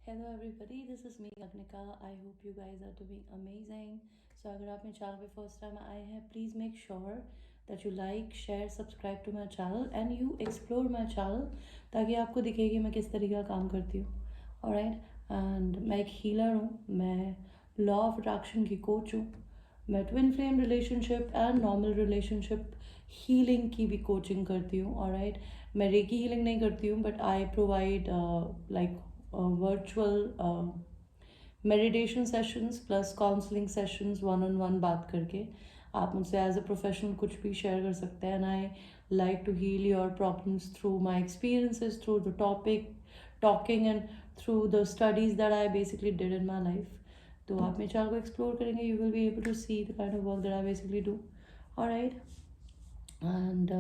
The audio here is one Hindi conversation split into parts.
Hello everybody, this is me Agnika. I hope you guys are doing amazing. So अगर आप मेरे चैनल पे फर्स्ट टाइम आए हैं, please make sure that you like share subscribe to my channel and you explore my channel, ताकि आपको दिखे कि मैं किस तरीके का काम करती हूँ. ऑलराइट. एंड मैं एक हीलर हूँ, मैं लॉ ऑफ अट्रैक्शन की कोच हूँ, मैं twin flame relationship and normal relationship healing की भी कोचिंग करती हूँ. ऑलराइट. मैं रेकी हीलिंग नहीं करती हूँ, but I provide like virtual meditation sessions plus counselling sessions one on one बात करके आप मुझसे एज अ प्रोफेशनल कुछ भी शेयर कर सकते हैं. And I like to heal your problems through my experiences, through the topic talking and through the studies that I basically did in my life. तो आप मेरे चैनल को एक्सप्लोर करेंगे, you will be able to see the kind of work that I basically do. Alright. And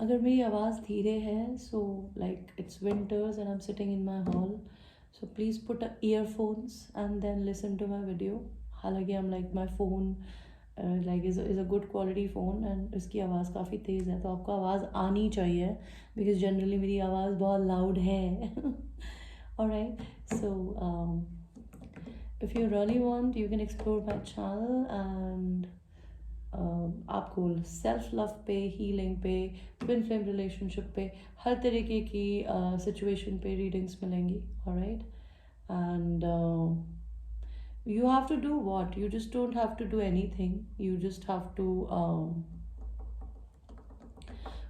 अगर मेरी आवाज़ धीरे है, so like it's winters and I am sitting in my hall, so please put earphones and then listen to my video. हालांकि I'm like my phone like is a good quality phone and इसकी आवाज़ काफ़ी तेज़ है, तो आपको आवाज़ आनी चाहिए because generally मेरी आवाज़ बहुत loud है. Alright, so if you really want you can explore my channel and आपको सेल्फ लव पे, हीलिंग पे, ट्विन फ्लेम रिलेशनशिप पे, हर तरीके की सिचुएशन पे रीडिंग्स मिलेंगी. Alright. And you have to do what? You just don't have to do anything. You just have to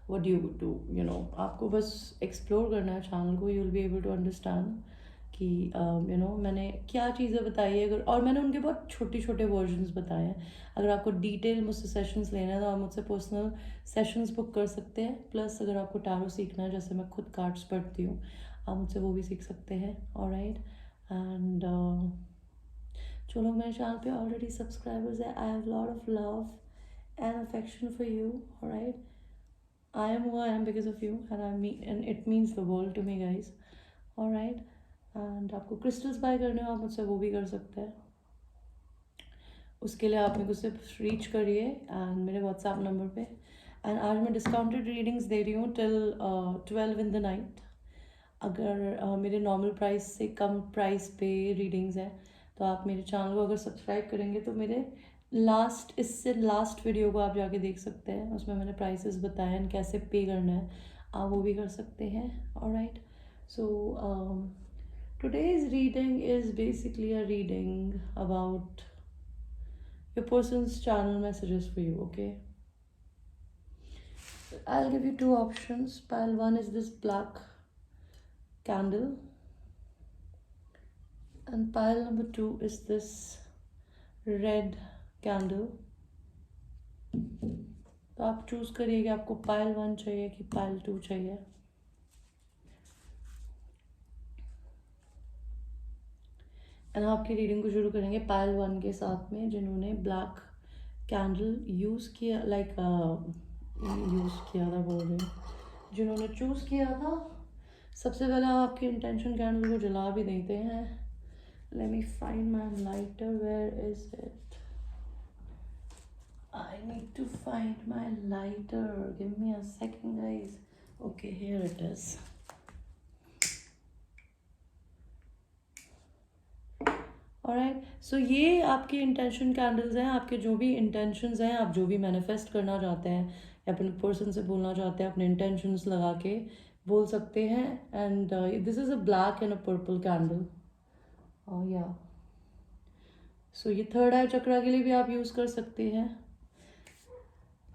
what do you do? आपको बस एक्सप्लोर करना है चैनल को. You will be able to understand कि मैंने क्या चीज़ें बताई है. अगर और मैंने उनके बहुत छोटे छोटे वर्जन्स बताए हैं. अगर आपको डिटेल मुझसे सेशंस लेना है तो आप मुझसे पर्सनल सेशंस बुक कर सकते हैं. प्लस अगर आपको टैरो सीखना है, जैसे मैं खुद कार्ड्स पढ़ती हूँ, आप मुझसे वो भी सीख सकते हैं. ऑलराइट. एंड जो लोग मेरे चैनल पे ऑलरेडी सब्सक्राइबर्स है, I have lot of love and affection for you. Alright. I am who I am because of you, and it means the world to me, guys. All right. And आपको क्रिस्टल्स बाय करने हो, आप मुझसे वो भी कर सकते हैं. उसके लिए आप मेरे को सिर्फ रीच करिए एंड मेरे व्हाट्सएप नंबर पे. एंड आज मैं डिस्काउंटेड रीडिंग्स दे रही हूँ टिल 12 इन द नाइट. अगर मेरे नॉर्मल प्राइस से कम प्राइस पे रीडिंग्स हैं, तो आप मेरे चैनल को अगर सब्सक्राइब करेंगे तो मेरे इससे लास्ट वीडियो को आप जाके देख सकते हैं. उसमें मैंने प्राइसेस बताए हैं, कैसे पे करना है, आप वो भी कर सकते हैं. Alright. So today's reading is basically a reading about your person's channel messages for you. Okay, I'll give you two options. Pile one is this black candle and pile number two is this red candle. तो आप चूज करिए कि आपको पाइल 1 चाहिए कि पाइल 2 चाहिए. एंड आपकी रीडिंग को शुरू करेंगे पाइल 1 के साथ में, जिन्होंने ब्लैक कैंडल यूज़ किया, यूज़ किया था बोल रहे, जिन्होंने चूज़ किया था. सबसे पहले आप आपकी इंटेंशन कैंडल को जला भी देते हैं. Let me find my lighter. Where is it? I need to find my lighter. Give me a second, guys. Okay, here it is. Alright, so ये आपके इंटेंशन कैंडल्स हैं. आपके जो भी इंटेंशंस हैं, आप जो भी मैनिफेस्ट करना चाहते हैं या अपने पर्सन से बोलना चाहते हैं, अपने इंटेंशंस लगा के बोल सकते हैं. And this is a black and a purple candle. या सो ये थर्ड आई चक्रा के लिए भी आप यूज़ कर सकते हैं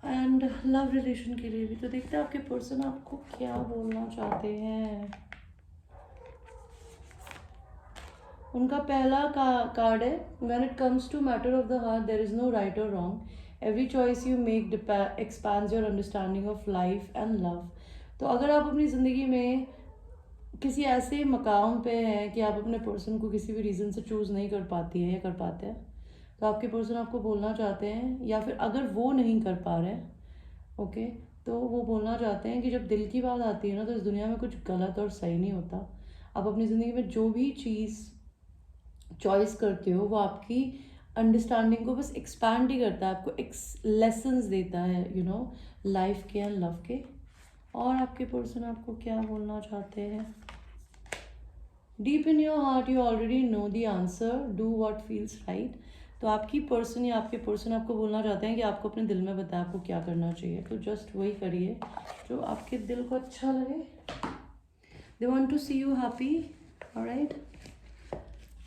एंड लव रिलेशन के लिए भी. तो देखते हैं आपके पर्सन आपको क्या बोलना चाहते हैं. उनका पहला कार्ड है, when it comes to matter of the heart there is no right और wrong. Every choice you make expands your understanding of life and love. तो अगर आप अपनी ज़िंदगी में किसी ऐसे मकाम पे हैं कि आप अपने पर्सन को किसी भी रीज़न से चूज़ नहीं कर पाती हैं या कर पाते हैं, तो आपके पर्सन आपको बोलना चाहते हैं, या फिर अगर वो नहीं कर पा रहे हैं, ओके, तो वो बोलना चाहते हैं कि जब दिल की बात आती है ना, तो इस दुनिया में कुछ गलत और सही नहीं होता. आप अपनी ज़िंदगी में जो भी चीज़ चॉइस करते हो, वो आपकी अंडरस्टैंडिंग को बस एक्सपैंड ही करता है, आपको लेसन्स देता है, लाइफ के एंड लव के. और आपके पर्सन आपको क्या बोलना चाहते हैं. Deep in your heart you already know the answer, do what feels right. तो आपकी पर्सन या आपके पर्सन आपको बोलना चाहते हैं कि आपको अपने दिल में बताया आपको क्या करना चाहिए, तो जस्ट वही करिए जो आपके दिल को अच्छा लगे। They want to see you happy, alright.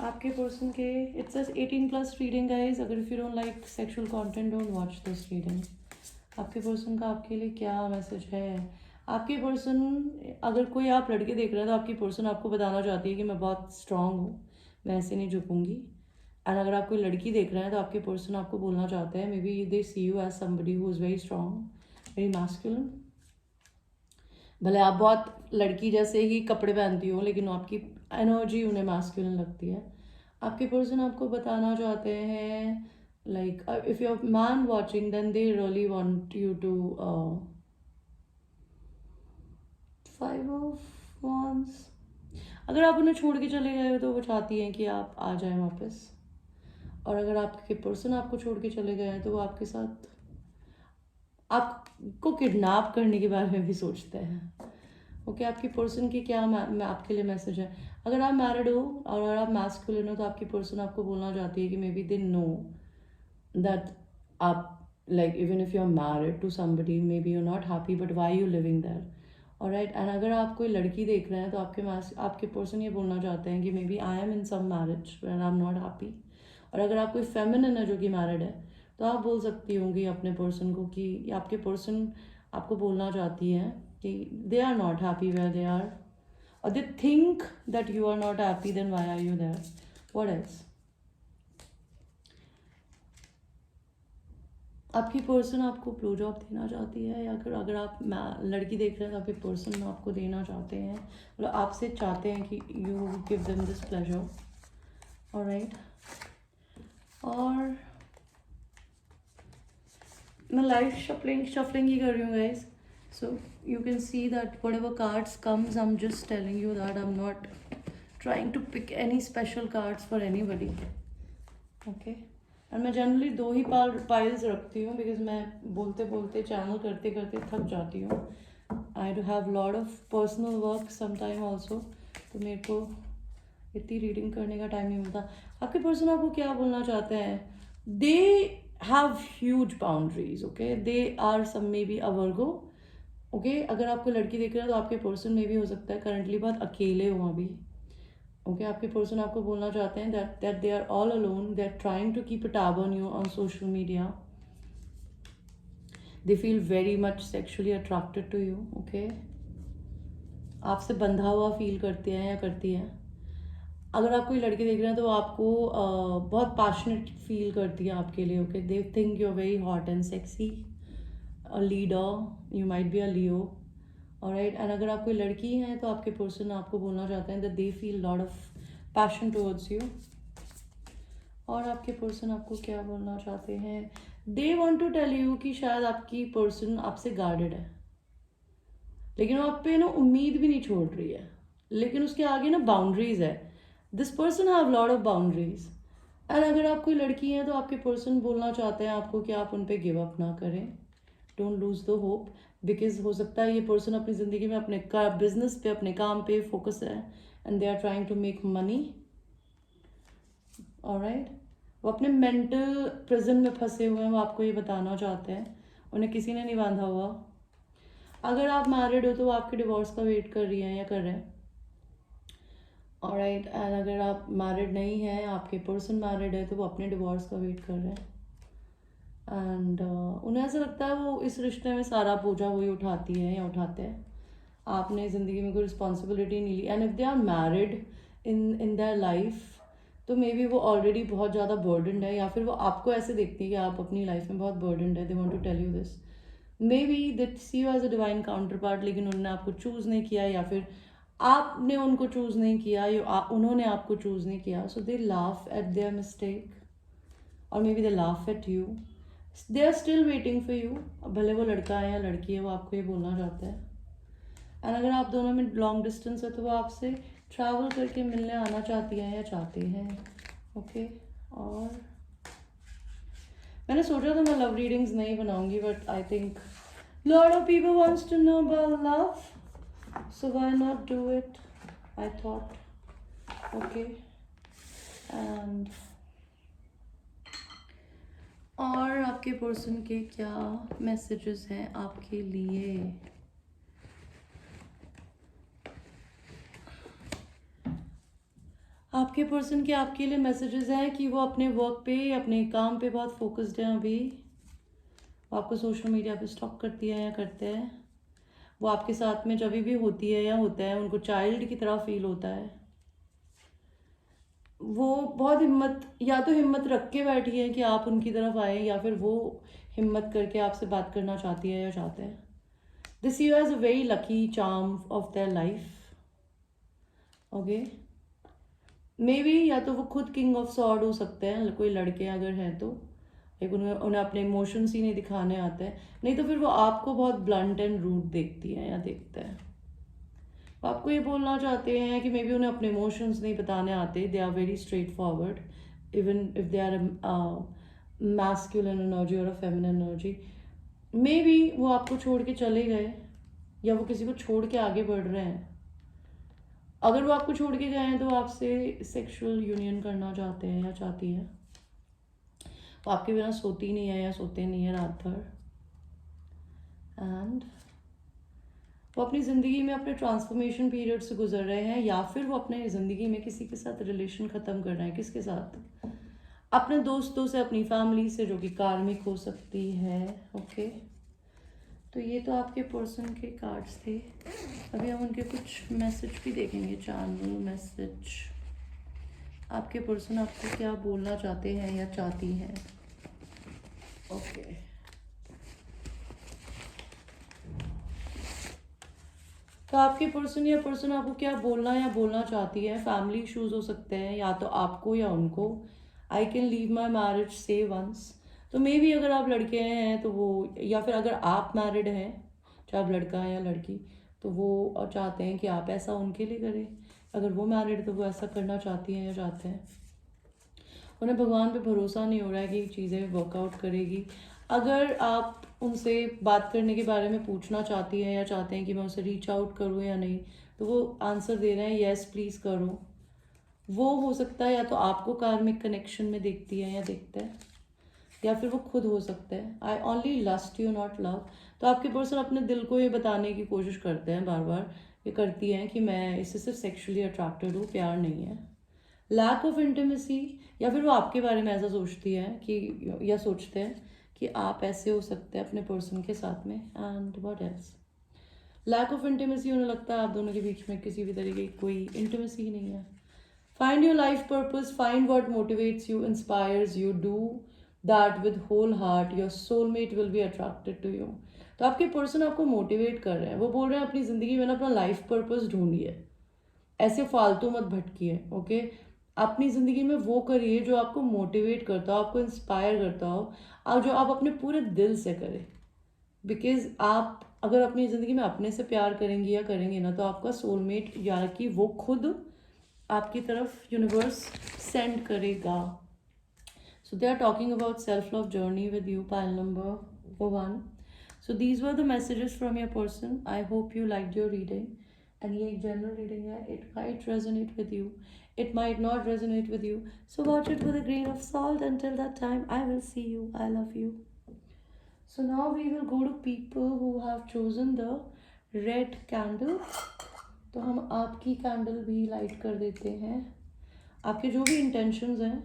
आपके पर्सन के इट्स 18+ रीडिंग गाइज। अगर if you don't like sexual content don't watch this reading. आपके पर्सन का आपके लिए क्या मैसेज है? आपके पर्सन, अगर कोई आप लड़के देख रहे हैं तो आपकी पर्सन आपको बताना चाहती है कि मैं बहुत स्ट्रांग हूँ, मैं ऐसे नहीं झुकूंगी। एंड अगर आप कोई लड़की देख रहे हैं तो आपके पर्सन आपको बोलना चाहते हैं, maybe they see you as somebody who is very strong, very masculine. भले आप बहुत लड़की जैसे ही कपड़े पहनती हो लेकिन आपकी एनर्जी उन्हें मैस्कुलिन लगती है। आपके पर्सन आपको बताना चाहते हैं like if you are man watching then they really want you to 5 ऑफ wands। अगर आप उन्हें छोड़ के चले गए हो तो वो चाहती हैं कि आप आ जाएं वापस। और अगर आपके पर्सन आपको छोड़ के चले गए हैं तो वो आपके साथ आपको किडनैप करने के बारे में भी सोचते हैं। ओके, आपकी पर्सन की क्या आपके लिए मैसेज है? अगर आप मैरिड हो और अगर आप मैस्कुलिन हो तो आपकी पर्सन आपको बोलना चाहती है कि maybe they know that आप like even if you are married to somebody maybe you are not happy but why you living there, alright. And अगर आप कोई लड़की देख रहे हैं तो आपके पर्सन ये बोलना चाहते हैं कि maybe I am in some marriage where I am not happy. और अगर आप कोई फेमिनिन है जो कि मैरिड है तो आप बोल सकती होंगी अपने पर्सन को कि आपके पर्सन आपको बोलना चाहती है कि they are not happy where they are, और they think that you are not happy, then why are you there, what else. आपकी पर्सन आपको ब्लो जॉब देना चाहती है, या अगर आप लड़की देख रहे हैं तो आपके पर्सन आपको देना चाहते हैं, मतलब आपसे चाहते हैं कि you give them this pleasure, alright. और मैं लाइफ शफलिंग ही कर रही हूँ guys, so you can see that whatever cards comes I'm just telling you that I'm not trying to pick any special cards for anybody, okay। और मैं जनरली 2 ही पाइल्स रखती हूँ बिकॉज मैं बोलते बोलते चैनल करते करते थक जाती हूँ। I do have lot of personal work sometime also, तो मेरे को इतनी रीडिंग करने का टाइम नहीं मिलता। आपके पर्सन आपको क्या बोलना चाहते हैं? They have huge boundaries, okay, they are some maybe a Virgo, okay. अगर आपको लड़की देख रहा है तो आपके पर्सन में भी हो सकता है करंटली बहुत अकेले हो अभी, ओके। आपके पर्सन आपको बोलना चाहते हैं that they are all alone, they are trying to keep a tab on you on social media, they feel very much sexually attracted to you, okay. आपसे बंधा हुआ फील करते हैं या करती हैं। अगर आप कोई लड़की देख रहे हैं तो आपको बहुत पैशनेट फील करती है आपके लिए, okay. They think you are very hot and sexy, a leader, you might be a Leo, alright. And अगर आप कोई लड़की हैं तो आपके पर्सन आपको बोलना चाहते हैं that they feel lot of passion towards you. और आपके पर्सन आपको क्या बोलना चाहते हैं? They want to tell you कि शायद आपकी पर्सन आपसे गार्डेड है, लेकिन वो आप पे ना उम्मीद भी नहीं छोड़ रही है, लेकिन उसके आगे ना बाउंड्रीज है। This person have lot of boundaries. And अगर आप कोई लड़की हैं तो आपके पर्सन बोलना चाहते हैं आपको कि आप उन पे गिव अप ना करें, don't lose the hope, because हो सकता है ये पर्सन अपनी ज़िंदगी में अपने बिजनेस पे, अपने काम पे फोकस है and they are trying to make money, alright. वो अपने मेंटल प्रिजन में फंसे हुए हैं, वो आपको ये बताना चाहते हैं, उन्हें किसी ने नहीं बांधा हुआ। अगर आप मैरिड हो तो वो आपके डिवोर्स का वेट कर रही हैं या कर रहे हैं, ऑलराइट। एंड अगर आप मैरिड नहीं हैं, आपके पर्सन मैरिड है, तो वो अपने डिवोर्स का वेट कर रहे हैं। एंड उन्हें ऐसा लगता है वो इस रिश्ते में सारा बोझा वही उठाती है या उठाते हैं, आपने ज़िंदगी में कोई रिस्पॉन्सिबिलिटी नहीं ली। And if they are married in their life तो मे बी वो ऑलरेडी बहुत ज़्यादा बर्डनड है, या फिर वो आपको ऐसे देखती है कि आप अपनी लाइफ में बहुत बर्डनड है, they want to tell you this. Maybe they see you as a divine counterpart, लेकिन उन्होंने आपको चूज़ नहीं किया, या फिर आपने उनको चूज़ नहीं किया, या उन्होंने आपको चूज़ नहीं किया। So they laugh at their mistake, और maybe they laugh at you, they are still waiting for you. भले वो लड़का है या लड़की है, वो आपको ये बोलना चाहता है। एंड अगर आप दोनों में लॉन्ग डिस्टेंस है तो वो आपसे ट्रैवल करके मिलने आना चाहती हैं या चाहते हैं, ओके। और मैंने सोचा था मैं लव रीडिंग्स नहीं बनाऊंगी, but I think lot of people wants to know about love, so why not do it, I thought. Okay and और आपके पर्सन के क्या मैसेजेस हैं आपके लिए? आपके पर्सन के आपके लिए मैसेजेस हैं कि वो अपने वर्क पे, अपने काम पे बहुत फोकस्ड हैं अभी। वो आपको सोशल मीडिया पे स्टॉक करती है या करते हैं। वो आपके साथ में जब भी होती है या होता है, उनको चाइल्ड की तरह फील होता है। वो बहुत या तो हिम्मत रख के बैठी है कि आप उनकी तरफ आए, या फिर वो हिम्मत करके आपसे बात करना चाहती है या चाहते हैं। This you has a very lucky charm of their life. Okay, may be या तो वो खुद किंग ऑफ सॉर्ड हो सकते हैं, कोई लड़के अगर हैं तो, एक उन्हें अपने इमोशंस ही नहीं दिखाने आते हैं। नहीं तो फिर वो आपको बहुत ब्लंट एंड रूड देखती हैं या देखते हैं। वो आपको ये बोलना चाहते हैं कि मे बी उन्हें अपने इमोशंस नहीं बताने आते। They are very straightforward, even if they are masculine energy और a feminine energy. Maybe वो आपको छोड़ के चले गए, या वो किसी को छोड़ के आगे बढ़ रहे हैं। अगर वो आपको छोड़ के गए हैं तो आपसे सेक्सुअल यूनियन करना चाहते हैं या चाहती है। वो आपके बिना सोती नहीं है या सोते नहीं है रात भर। एंड वो अपनी ज़िंदगी में अपने ट्रांसफॉर्मेशन पीरियड से गुजर रहे हैं, या फिर वो अपने ज़िंदगी में किसी के साथ रिलेशन ख़त्म कर रहे हैं। किसके साथ? अपने दोस्तों से, अपनी फैमिली से, जो कि कार्मिक हो सकती है। ओके, तो ये तो आपके पर्सन के कार्ड्स थे। अभी हम उनके कुछ मैसेज भी देखेंगे। चैनल मैसेज, आपके पर्सन आपको क्या बोलना चाहते हैं या चाहती हैं? ओके, तो आपके पर्सन या पर्सन आपको क्या बोलना या बोलना चाहती है? फैमिली इश्यूज हो सकते हैं, या तो आपको या उनको। I can leave my marriage से वंस। तो मे बी अगर आप लड़के हैं तो वो, या फिर अगर आप मैरिड हैं, चाहे आप लड़का है या लड़की, तो वो चाहते हैं कि आप ऐसा उनके लिए करें। अगर वो मैरिड तो वो ऐसा करना चाहती हैं या चाहते हैं। उन्हें भगवान पे भरोसा नहीं हो रहा है कि चीज़ें वर्कआउट करेगी। अगर आप उनसे बात करने के बारे में पूछना चाहती हैं या चाहते हैं कि मैं उसे रीच आउट करूँ या नहीं, तो वो आंसर दे रहे हैं येस प्लीज़ करो। वो हो सकता है या तो आपको कार्मिक कनेक्शन में देखती है या देखते हैं, या फिर वो खुद हो सकते हैं। I only lust you not love. तो आपके पर्सन अपने दिल को ये बताने की कोशिश करते हैं, बार बार ये करती हैं कि मैं इससे सिर्फ सेक्शुअली अट्रैक्टेड हूँ, प्यार नहीं है। लैक ऑफ इंटीमेसी, या फिर वो आपके बारे में ऐसा सोचती है कि, या सोचते हैं कि आप ऐसे हो सकते हैं अपने पर्सन के साथ में। And what else? Lack of intimacy, उन्हें लगता है आप दोनों के बीच में किसी भी तरीके की कोई इंटीमेसी ही नहीं है। Find your life purpose, find what motivates you, inspires you, do that with whole heart, your soulmate will be attracted to you. तो आपके पर्सन आपको मोटिवेट कर रहे हैं। वो बोल रहे हैं अपनी ज़िंदगी में ना अपना लाइफ पर्पज ढूंढिए, ऐसे फालतू मत भटकिए। ओके, अपनी ज़िंदगी में वो करिए जो आपको मोटिवेट करता हो, आपको इंस्पायर करता हो, और जो आप अपने पूरे दिल से करें। बिकॉज आप अगर अपनी ज़िंदगी में अपने से प्यार करेंगी या करेंगे ना, तो आपका सोलमेट या कि वो खुद आपकी तरफ यूनिवर्स सेंड करेगा। So they are talking about self love journey with you, pile number 1. So these were the messages from your person. I hope you liked your reading. And ये एक जनरल रीडिंग है. It might resonate with you, it might not resonate with you, so watch it with a grain of salt. Until that time, I will see you. I love you. So now we will go to people who have chosen the red candle. तो हम आपकी कैंडल भी लाइट कर देते हैं. आपके जो भी इंटेंशंस हैं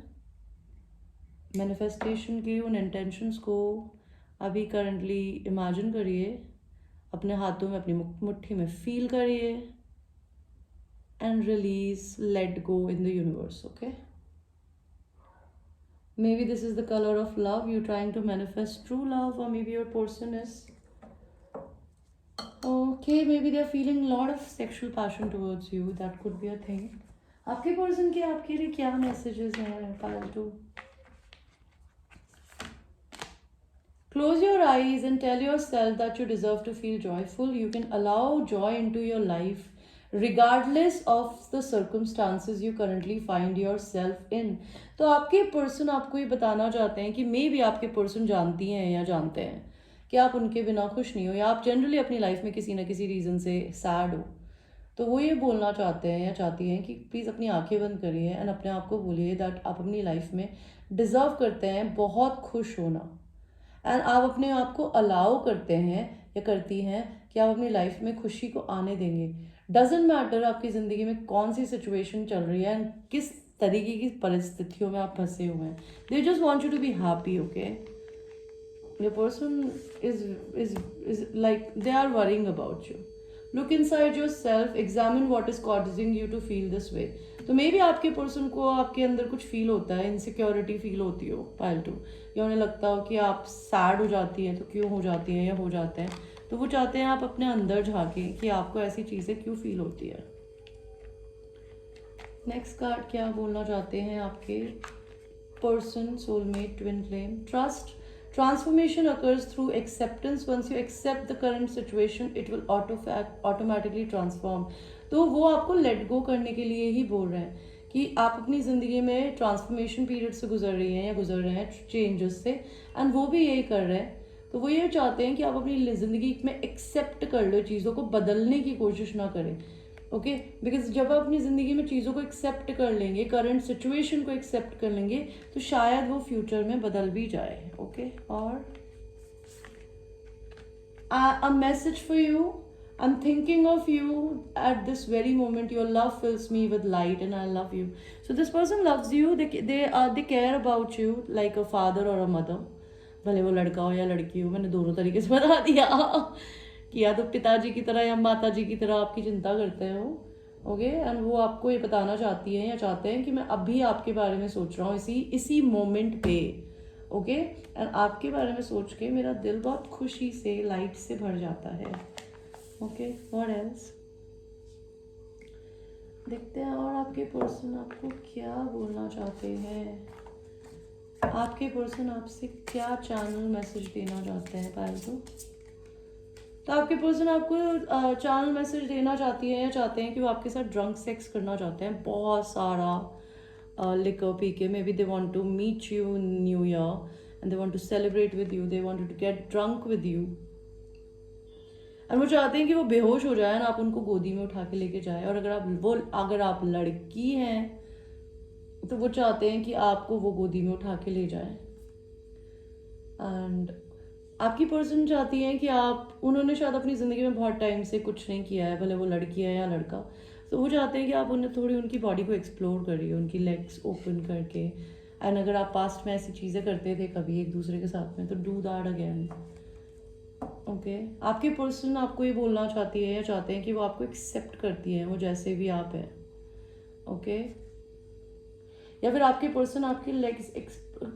मैनिफेस्टेशन के, उन इंटेंशंस को अभी करंटली इमेजिन करिए, अपने हाथों में, अपनी मुट्ठी में फील करिए, and release, let go in the universe. Okay, maybe this is the color of love. You're trying to manifest true love, or maybe your person is okay, maybe they're feeling a lot of sexual passion towards you. That could be a thing. आपके पर्सन के आपके लिए क्या मैसेजेस हैं? फालतू. Close your eyes and tell yourself that you deserve to feel joyful. You can allow joy into your life regardless of the circumstances you currently find yourself in. तो आपके पर्सन आपको ये बताना चाहते हैं कि मे भी आपके पर्सन जानती हैं या जानते हैं कि आप उनके बिना खुश नहीं हो, या आप जनरली अपनी लाइफ में किसी ना किसी रीज़न से सैड हो. तो वो ये बोलना चाहते हैं या चाहती हैं कि प्लीज़ अपनी आंखें बंद करिए एंड अपने आप को बोलिए दैट आप अपनी लाइफ में डिज़र्व करते हैं बहुत खुश होना, एंड आप अपने आप को अलाउ करते हैं या करती हैं कि आप अपनी लाइफ में खुशी को आने देंगे। डजेंट मैटर आपकी ज़िंदगी में कौन सी सिचुएशन चल रही है एंड किस तरीके की परिस्थितियों में आप फंसे हुए हैं, they just want you to be happy, okay. Your person is like they are worrying about you. Look inside yourself, examine what is causing you to feel this way. तो मे बी आपके पर्सन को आपके अंदर कुछ फील होता है, इनसिक्योरिटी फील होती हो पाइल 2, या उन्हें लगता हो कि आप सैड हो जाती हैं तो क्यों हो जाती हैं या हो जाते हैं, तो वो चाहते हैं आप अपने अंदर झांकें कि आपको ऐसी चीज़ें क्यों फील होती है। नेक्स्ट कार्ड क्या बोलना चाहते हैं आपके person, soulmate, twin flame. Trust, transformation occurs through acceptance. Once you accept the current situation, it will automatically transform. तो वो आपको लेट गो करने के लिए ही बोल रहे हैं कि आप अपनी ज़िंदगी में ट्रांसफॉर्मेशन पीरियड से गुजर रही हैं या गुजर रहे हैं, चेंजेस से, एंड वो भी यही कर रहे हैं। तो वो ये चाहते हैं कि आप अपनी ज़िंदगी में एक्सेप्ट कर लो, चीज़ों को बदलने की कोशिश ना करें, ओके। बिकॉज जब आप अपनी ज़िंदगी में चीज़ों को एक्सेप्ट कर लेंगे, करंट सिचुएशन को एक्सेप्ट कर लेंगे, तो शायद वो फ्यूचर में बदल भी जाए, ओके। और a message for you, I am thinking of you at this very moment, your love fills me with light and I love you. So this person loves you, they care about you like a father और अ मदर, भले वो लड़का हो या लड़की हो, मैंने दोनों तरीके से बता दिया कि या तो पिताजी की तरह या माता जी की तरह आपकी चिंता करते हो, ओके। एंड वो आपको ये बताना चाहती हैं या चाहते हैं कि मैं अभी आपके बारे में सोच रहा हूँ इसी मोमेंट पे, ओके। एंड आपके बारे में सोच के मेरा दिल बहुत खुशी से, लाइट से भर जाता है, ओके। व्हाट एल्स, देखते हैं और आपके पर्सन आपको क्या बोलना चाहते हैं। आपके पर्सन आपसे क्या चैनल मैसेज देना चाहते हैं पायल को। तो आपके पर्सन आपको चैनल मैसेज देना चाहती है या चाहते हैं कि वो आपके साथ ड्रंक सेक्स करना चाहते हैं, बहुत सारा लिकर पी के। Maybe they want to meet you in new year and they want to celebrate with you, they want to get drunk with you, और वो चाहते हैं कि वो बेहोश हो जाए ना, आप उनको गोदी में उठा के लेके जाए। और अगर आप लड़की हैं तो वो चाहते हैं कि आपको वो गोदी में उठा के ले जाए। एंड आपकी पर्सन चाहती है कि उन्होंने शायद अपनी ज़िंदगी में बहुत टाइम से कुछ नहीं किया है, भले वो लड़की है या लड़का, तो वो चाहते हैं कि आप उन्हें थोड़ी उनकी बॉडी को एक्सप्लोर करिए, उनकी लेग्स ओपन करके। एंड अगर आप पास्ट में ऐसी चीज़ें करते थे कभी एक दूसरे के साथ में, तो डू दैट अगेन, ओके। आपके पर्सन आपको ये बोलना चाहती है या चाहते हैं कि वो आपको एक्सेप्ट करती है, वो जैसे भी आप हैं, ओके। या फिर आपके पर्सन आपकी लेग्स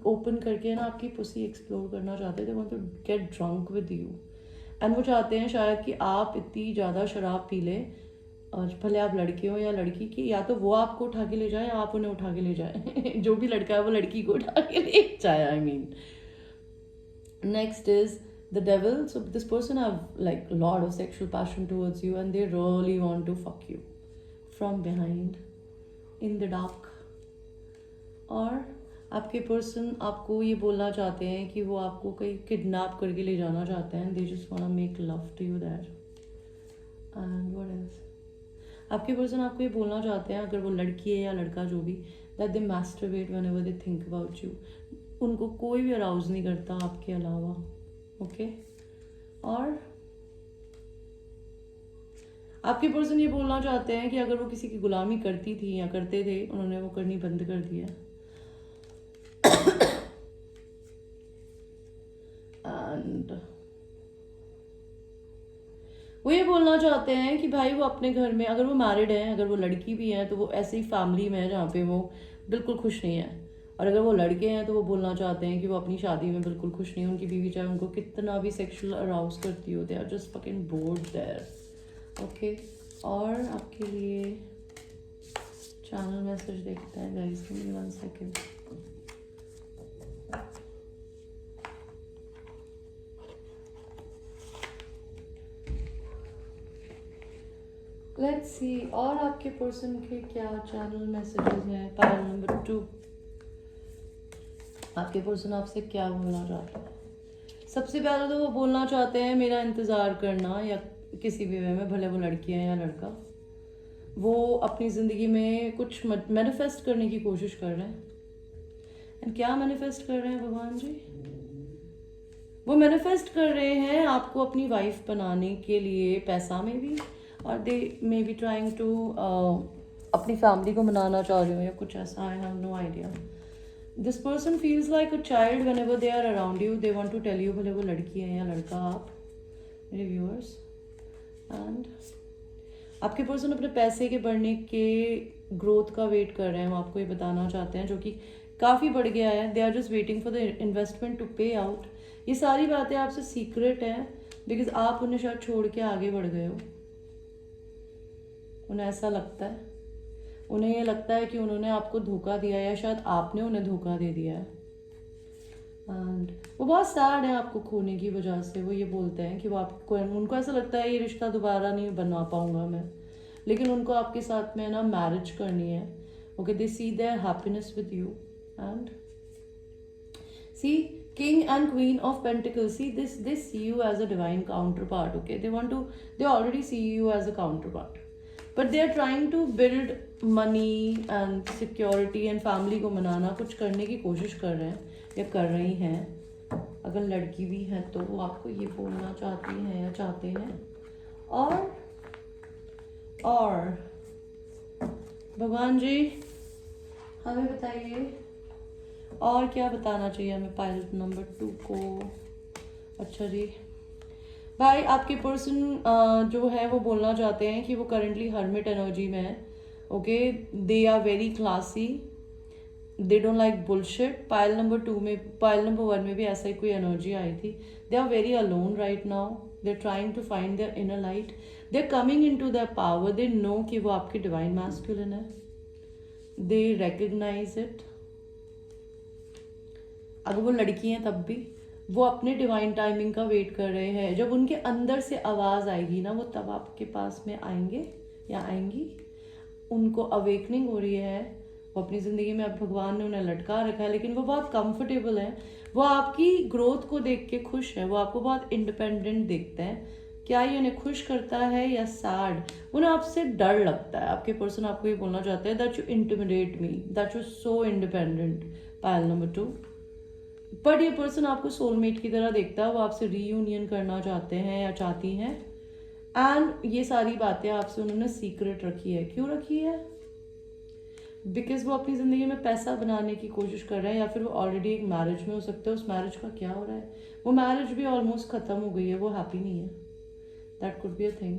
ओपन करके ना आपकी पुसी एक्सप्लोर करना चाहते थे, want to get drunk with you. And वो चाहते हैं शायद कि आप इतनी ज़्यादा शराब पी लें, और भले आप लड़के हो या लड़की की, या तो वो आपको उठा के ले जाए या आप उन्हें उठा के ले जाए जो भी लड़का है वो लड़की को उठा के ले जाए, I mean. Next is the devil. So this person have like lot of sexual passion towards you and they really want to fuck you from behind in the dark. और आपके पर्सन आपको ये बोलना चाहते हैं कि वो आपको कहीं किडनैप करके ले जाना चाहते हैं, they just want to make love to you that. And what else, आपके पर्सन आपको ये बोलना चाहते हैं, अगर वो लड़की है या लड़का जो भी, that they masturbate whenever they think about you. उनको कोई भी अराउज नहीं करता आपके अलावा, ओके। और आपके पर्सन ये बोलना चाहते हैं कि अगर वो किसी की गुलामी करती थी या करते थे, उन्होंने वो करनी बंद कर दिया। एंड वो ये बोलना चाहते हैं कि भाई वो अपने घर में, अगर वो मैरिड है, अगर वो लड़की भी है, तो वो ऐसी फैमिली में है जहाँ पे वो बिल्कुल खुश नहीं है। और अगर वो लड़के हैं तो वो बोलना चाहते हैं कि वो अपनी शादी में बिल्कुल खुश नहीं है। उनकी बीवी चाहे उनको कितना भी सेक्सुअल अराउज करती हो, they are just fucking bored there, okay. और आपके लिए चैनल मैसेज देखते हैं guys, give me 1 second. Let's see और आपके पर्सन के क्या चैनल मैसेजेस हैं। पायल नंबर 2, आपके पर्सन आपसे क्या बोलना चाहते हैं। सबसे पहले तो वो बोलना चाहते हैं मेरा इंतज़ार करना, या किसी भी वे में, भले वो लड़की है या लड़का, वो अपनी ज़िंदगी में कुछ मैनिफेस्ट करने की कोशिश कर रहे हैं। एंड क्या मैनिफेस्ट कर रहे हैं भगवान जी? वो मैनिफेस्ट कर रहे हैं आपको अपनी वाइफ बनाने के लिए, पैसा में भी, और they may be trying to अपनी फैमिली को मनाना चाह रहे हो या कुछ ऐसा। I have no idea. This person feels like a child whenever they are around you. They want to tell you, भले वो लड़की है या लड़का, आप मेरे व्यूअर्स। एंड आपके पर्सन अपने पैसे के बढ़ने के ग्रोथ का वेट कर रहे हैं, वो आपको ये बताना चाहते हैं, जो कि काफ़ी बढ़ गया है। They are just waiting for the investment to pay out. ये सारी बातें आपसे सीक्रेट हैं, बिकॉज आप उन्हें शायद छोड़ के आगे बढ़ गए हो। उन्हें ऐसा लगता है, उन्हें ये लगता है कि उन्होंने आपको धोखा दिया, या शायद आपने उन्हें धोखा दे दिया है। एंड वो बहुत सैड है आपको खोने की वजह से। वो ये बोलते हैं कि वो आपको, उनको ऐसा लगता है ये रिश्ता दोबारा नहीं बना पाऊंगा मैं, लेकिन उनको आपके साथ में ना मैरिज करनी है। Okay, they see their happiness with you. And see King and Queen of Pentacles, see this, they see you as a divine counterpart. Okay, they already see you as a counterpart, but they are trying to build money and security and family को मनाना, कुछ करने की कोशिश कर रहे हैं या कर रही हैं। अगर लड़की भी है तो वो आपको ये बोलना चाहती हैं या चाहते हैं। और भगवान जी हमें बताइए और क्या बताना चाहिए हमें पायलट नंबर 2 को। अच्छा जी भाई, आपके पर्सन जो है वो बोलना चाहते हैं कि वो करेंटली हर्मिट एनर्जी में है। Okay, they are very classy, they don't like bullshit. Pile number 1 में भी ऐसा ही कोई एनर्जी आई थी। They are very alone right now, they are trying to find their inner light, they are coming into their power. They know कि वो आपके डिवाइन मैस्कुलिन है, दे रिकग्नाइज इट। अगर वो लड़की हैं तब भी वो अपने डिवाइन टाइमिंग का वेट कर रहे हैं। जब उनके अंदर से आवाज़ आएगी ना, वो तब आपके पास में आएंगे या आएंगी। उनको अवेकनिंग हो रही है, वो अपनी ज़िंदगी में, अब भगवान ने उन्हें लटका रखा है, लेकिन वो बहुत कंफर्टेबल हैं। वो आपकी ग्रोथ को देख के खुश हैं, वो आपको बहुत इंडिपेंडेंट देखते हैं। क्या ये उन्हें खुश करता है या सैड? उन्हें आपसे डर लगता है। आपके पर्सन आपको ये बोलना चाहते हैं that you intimidate me, that you so independent. Pile number 2, but ये पर्सन आपको सोलमेट की तरह देखता है। वो आपसे रीयूनियन करना चाहते हैं या चाहती हैं। एंड ये सारी बातें आपसे उन्होंने सीक्रेट रखी है। क्यों रखी है? बिकॉज वो अपनी ज़िंदगी में पैसा बनाने की कोशिश कर रहे हैं, या फिर वो ऑलरेडी एक मैरिज में हो सकते हैं। उस मैरिज का क्या हो रहा है? वो मैरिज भी ऑलमोस्ट ख़त्म हो गई है, वो हैप्पी नहीं है। That could be a thing.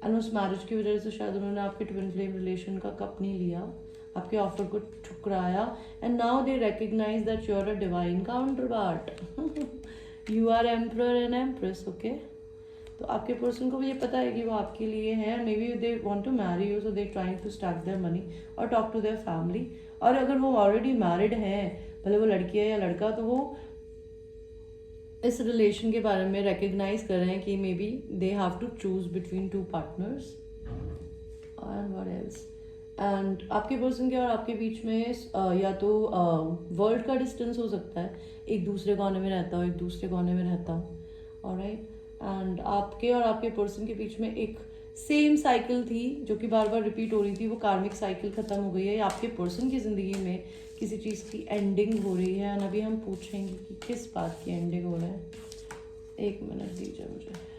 And उस मैरिज की वजह से शायद उन्होंने आपके ट्विन फ्लेम रिलेशन का कप नहीं लिया, आपके ऑफर को ठुकराया। And now they recognise that you are a divine counterpart, you are emperor and empress. Okay, तो आपके पर्सन को भी ये पता है कि वो आपके लिए है। Maybe they want to marry you, so they trying to stack their money और टॉक टू देयर फैमिली। और अगर वो ऑलरेडी मैरिड हैं, भले वो लड़की है या लड़का, तो वो इस रिलेशन के बारे में रिकग्नाइज कर रहे हैं कि maybe they have to choose between 2 partners. And what else? And आपके पर्सन के और आपके बीच में या तो वर्ल्ड का डिस्टेंस हो सकता है, एक दूसरे कोने में रहता हो, एक दूसरे कोने में रहता हो। ऑलराइट, एंड आपके और आपके पर्सन के बीच में एक सेम साइकिल थी जो कि बार बार रिपीट हो रही थी। वो कार्मिक साइकिल खत्म हो गई है। आपके पर्सन की ज़िंदगी में किसी चीज़ की एंडिंग हो रही है। और अभी हम पूछेंगे कि किस बात की एंडिंग हो रहा है। 1 मिनट दीजिए मुझे।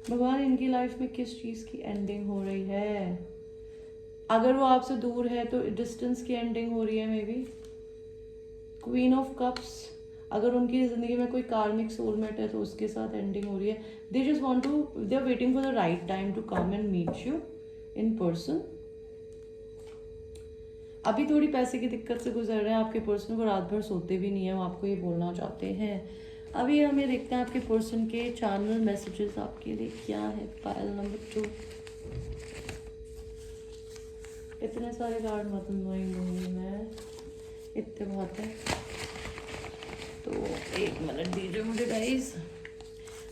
भगवान, इनकी लाइफ में किस चीज़ की एंडिंग हो रही है? अगर वो आपसे दूर है तो डिस्टेंस की एंडिंग हो रही है may be. Queen of cups, अगर उनकी ज़िंदगी में कोई कार्मिक सोलमेट है तो उसके साथ एंडिंग हो रही है। They just want to, they are waiting for the right time to come and meet you in person. अभी थोड़ी पैसे की दिक्कत से गुजर रहे हैं आपके पर्सन, वो रात भर सोते भी नहीं है, वो आपको ये बोलना चाहते हैं। अभी हमें देखते हैं आपके पर्सन के चैनल मैसेजेस आपके लिए क्या है। पायल नंबर 2, इतने सारे कार्ड मत लूँगी मैं, इतने बहुत है। तो 1 मिनट दीजिए मुझे गाइस।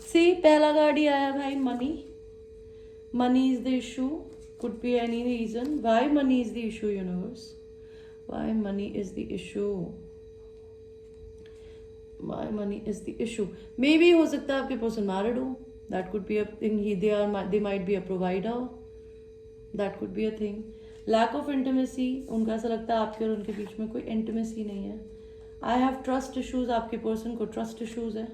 सी, पहला कार्ड ही आया भाई, money. Money is the issue, could be any reason why money is the issue universe, why money is the issue, why money is the issue. Maybe हो सकता है आपके पर्सन मैरिड हो, That could be a thing. They might be a provider. That could be a thing. Lack of intimacy. उनका ऐसा लगता है आपके और उनके बीच में कोई intimacy नहीं है. I have trust issues. आपके person को trust issues है.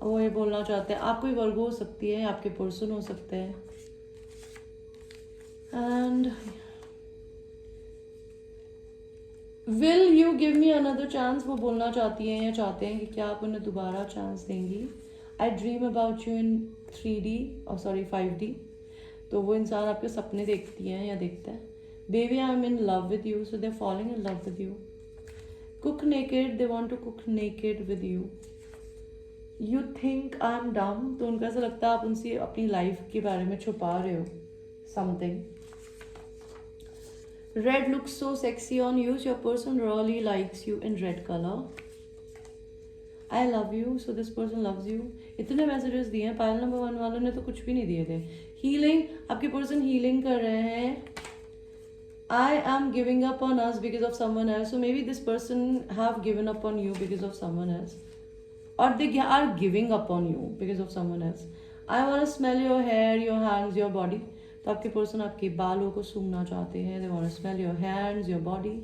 वो ये बोलना चाहते हैं. आप कोई वर्गो हो सकती है, आपके person हो सकते हैं. And will you give me another chance? वो बोलना चाहती हैं या चाहते हैं कि क्या आप उन्हें दोबारा चांस देंगी. I dream about you in 3D और 5D. तो वो इंसान आपके सपने देखती हैं या देखता है. Baby, I'm in love with you, so they're falling in love with you. Cook naked, they want to cook naked with you. You think I'm dumb, तो उनको ऐसा लगता है आप उनसे अपनी लाइफ के बारे में छुपा रहे हो something. Red looks so sexy on you, so your person really likes you in red color. I love you, so this person loves you. इतने मैसेजेस दिए हैं. पायल नंबर 1 वालों ने तो कुछ भी नहीं दिए थे. हीलिंग, आपके पर्सन हीलिंग कर रहे हैं. I am giving up on us because of someone else. So maybe this person have given up on you because of someone else. Or they are giving up on you because of someone else. I want to smell your hair, your hands, your body. तो आपके पर्सन आपके बालों को सूंघना चाहते हैं. They want to smell your hands, your body.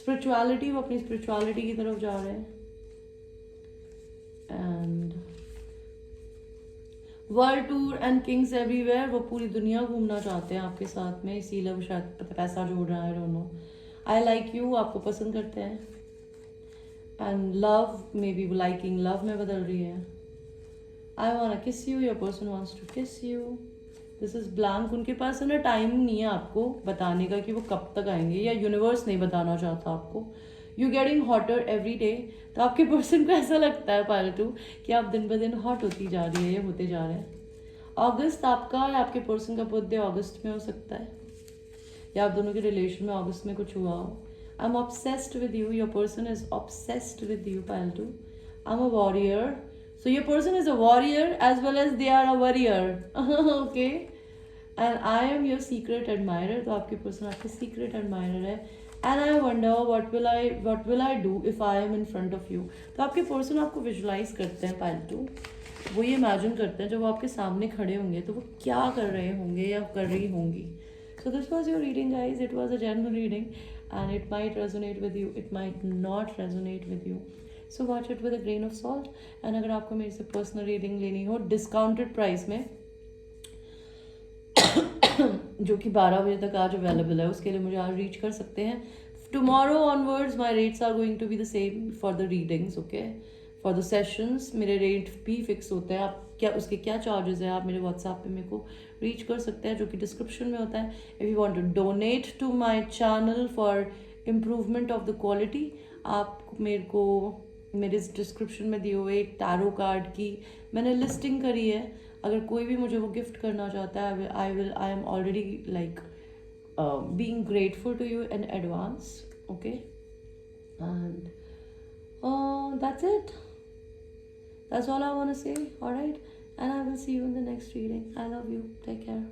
Spirituality, वो अपनी spirituality की तरफ जा रहे हैं. And world tour and Kings everywhere, वो पूरी दुनिया घूमना चाहते हैं आपके साथ में. इसीलिए वो शायद पैसा जोड़ रहा है. दोनों. आई लाइक यू, आपको पसंद करते हैं. And love, maybe liking love में बदल रही है. I want to kiss you, your person wants to kiss you. This is blank. उनके पास है ना टाइम नहीं है आपको बताने का कि वो कब तक आएंगे, या यूनिवर्स नहीं बताना चाहता आपको. You getting hotter every day. तो आपके पर्सन को ऐसा लगता है पालतू कि आप दिन ब दिन हॉट होती जा रही है या होते जा रहे हैं. अगस्त आपका या आपके पर्सन का बर्थडे अगस्त में हो सकता है, या आप दोनों के रिलेशन में अगस्त में कुछ हुआ हो. I am obsessed with you, your person is obsessed with you पालतू. I am a warrior, so your person is a warrior as well as they are a warrior. Okay. And I am your secret admirer. तो आपके पर्सन आपके सीक्रेट एडमायरर है. And I wonder what will I do if I am in front of you. तो आपके पर्सन आपको विजुलाइज करते हैं पालतू. वो ये इमेजिन करते हैं जब वो आपके सामने खड़े होंगे तो वो क्या कर रहे होंगे या कर रही होंगी. So this was your reading guys. It was a general reading and it might resonate with you, it might not resonate with you. So watch it with a grain of salt. And अगर आपको मेरे से पर्सनल रीडिंग लेनी हो डिस्काउंटेड प्राइस में जो कि 12 बजे तक आज अवेलेबल है, उसके लिए मुझे आज रीच कर सकते हैं. Tomorrow onwards my rates are going to be the same for the readings. Okay, for the sessions मेरे रेट भी फिक्स होते हैं. आप क्या उसके क्या चार्जेस हैं आप मेरे व्हाट्सएप पे मेरे को रीच कर सकते हैं, जो कि डिस्क्रिप्शन में होता है. If you want to donate to my channel for improvement of the quality, आप मेरे को मेरे डिस्क्रिप्शन में दिए हुए एक टैरो कार्ड की मैंने लिस्टिंग करी है. अगर कोई भी मुझे वो गिफ्ट करना चाहता है, I am already like being grateful to you in advance. Okay, and that's it. That's all I want to say. All right, and I will see you in the next reading. I love you. Take care.